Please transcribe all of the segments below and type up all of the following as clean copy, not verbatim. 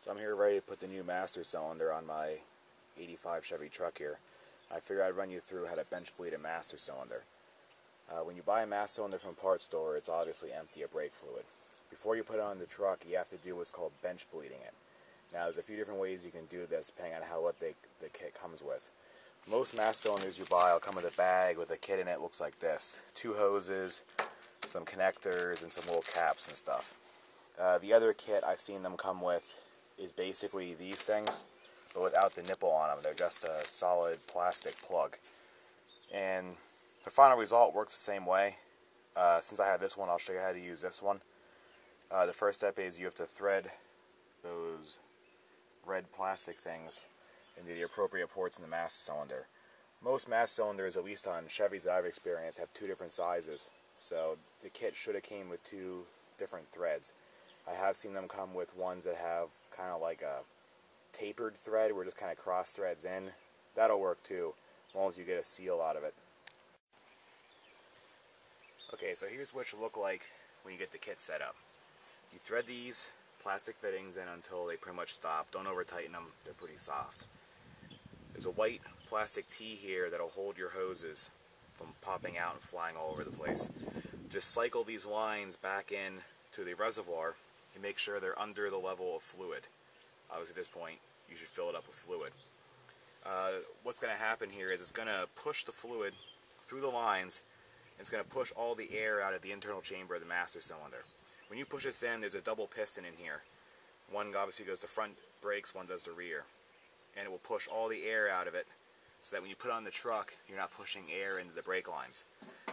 So I'm here ready to put the new master cylinder on my 85 Chevy truck here. I figured I'd run you through how to bench bleed a master cylinder. When you buy a master cylinder from a parts store, it's obviously empty of brake fluid. Before you put it on the truck, you have to do what's called bench bleeding it. Now there's a few different ways you can do this depending on what the kit comes with. Most master cylinders you buy will come with a bag with a kit in it. Looks like this. 2 hoses, some connectors, and some little caps and stuff. The other kit I've seen them come with is basically these things, but without the nipple on them. They're just a solid plastic plug. And the final result works the same way. Since I have this one, I'll show you how to use this one. The first step is you have to thread those red plastic things into the appropriate ports in the master cylinder. Most master cylinders, at least on Chevys that I've experienced, have 2 different sizes. So the kit should have came with 2 different threads. I have seen them come with ones that have kind of like a tapered thread where it just kind of cross threads in. That'll work too, as long as you get a seal out of it. Okay, so here's what it should look like when you get the kit set up. You thread these plastic fittings in until they pretty much stop. Don't over tighten them, they're pretty soft. There's a white plastic tee here that'll hold your hoses from popping out and flying all over the place. Just cycle these lines back in to the reservoir and make sure they're under the level of fluid. Obviously at this point you should fill it up with fluid. What's going to happen here is it's going to push the fluid through the lines. It's going to push all the air out of the internal chamber of the master cylinder. When you push this in, there's a double piston in here. One obviously goes to front brakes, one does the rear. And it will push all the air out of it so that when you put it on the truck, you're not pushing air into the brake lines.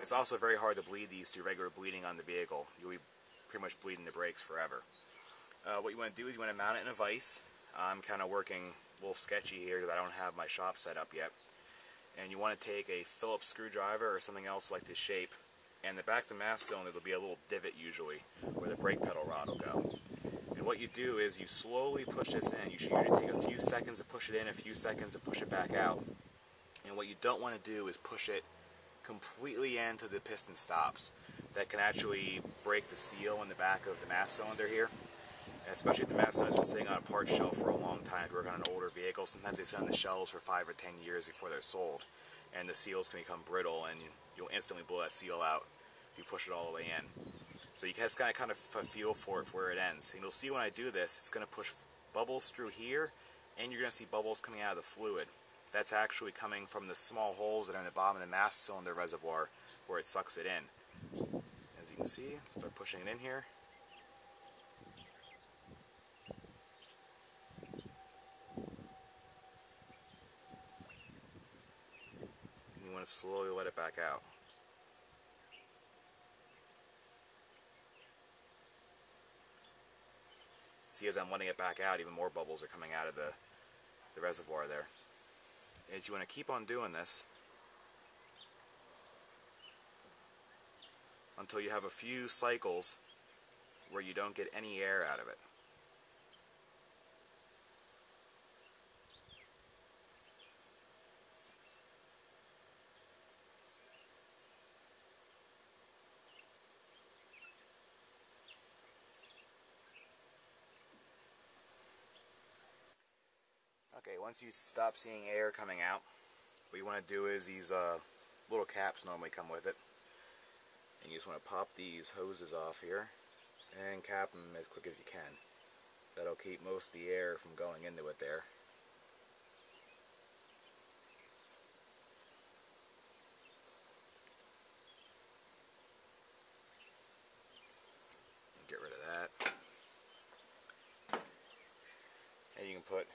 It's also very hard to bleed these through regular bleeding on the vehicle. You'll be pretty much bleeding the brakes forever. What you want to do is you want to mount it in a vise. I'm kind of working a little sketchy here because I don't have my shop set up yet. And you want to take a Phillips screwdriver or something else like this shape, and the back of the master cylinder will be a little divot usually where the brake pedal rod will go. And what you do is you slowly push this in. You should usually take a few seconds to push it in, a few seconds to push it back out. And what you don't want to do is push it completely in until the piston stops. That can actually break the seal in the back of the master cylinder here. And especially if the master cylinder has been sitting on a parts shelf for a long time to work on an older vehicle. Sometimes they sit on the shelves for 5 or 10 years before they're sold. And the seals can become brittle and you'll instantly blow that seal out if you push it all the way in. So you just kind of feel for it for where it ends. And you'll see when I do this, it's going to push bubbles through here, and you're going to see bubbles coming out of the fluid. That's actually coming from the small holes that are in the bottom of the master cylinder reservoir where it sucks it in. As you can see, start pushing it in here. And you want to slowly let it back out. See, as I'm letting it back out, even more bubbles are coming out of the reservoir there. As you want to keep on doing this until you have a few cycles where you don't get any air out of it. Okay, once you stop seeing air coming out, what you want to do is these little caps normally come with it. And you just want to pop these hoses off here and cap them as quick as you can. That'll keep most of the air from going into it there. Get rid of that. And you can put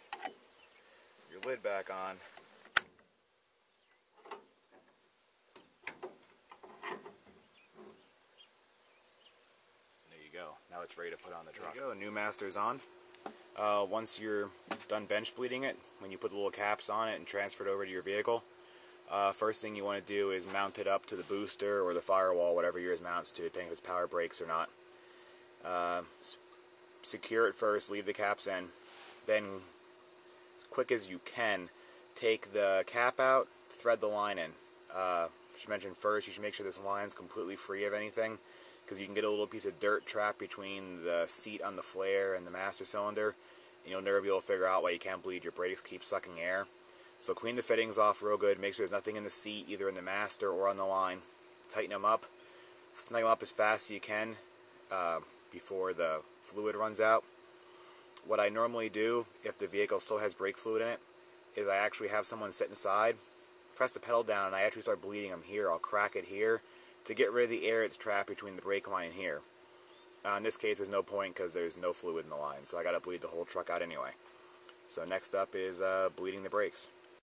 your lid back on. There you go. Now it's ready to put on the truck. There you go. New master's on. Once you're done bench bleeding it, when you put the little caps on it and transfer it over to your vehicle, first thing you want to do is mount it up to the booster or the firewall, whatever yours mounts to, depending if it's power brakes or not. Secure it first, leave the caps in, then as quick as you can, take the cap out, thread the line in. I should mention first, you should make sure this line's completely free of anything, because you can get a little piece of dirt trapped between the seat on the flare and the master cylinder, and you'll never be able to figure out why you can't bleed. Your brakes keep sucking air. So clean the fittings off real good. Make sure there's nothing in the seat, either in the master or on the line. Tighten them up. Snug them up as fast as you can before the fluid runs out. What I normally do, if the vehicle still has brake fluid in it, is I actually have someone sit inside, press the pedal down, and I actually start bleeding them here. I'll crack it here to get rid of the air that's trapped between the brake line and here. In this case, there's no point because there's no fluid in the line, so I got to bleed the whole truck out anyway. So next up is bleeding the brakes.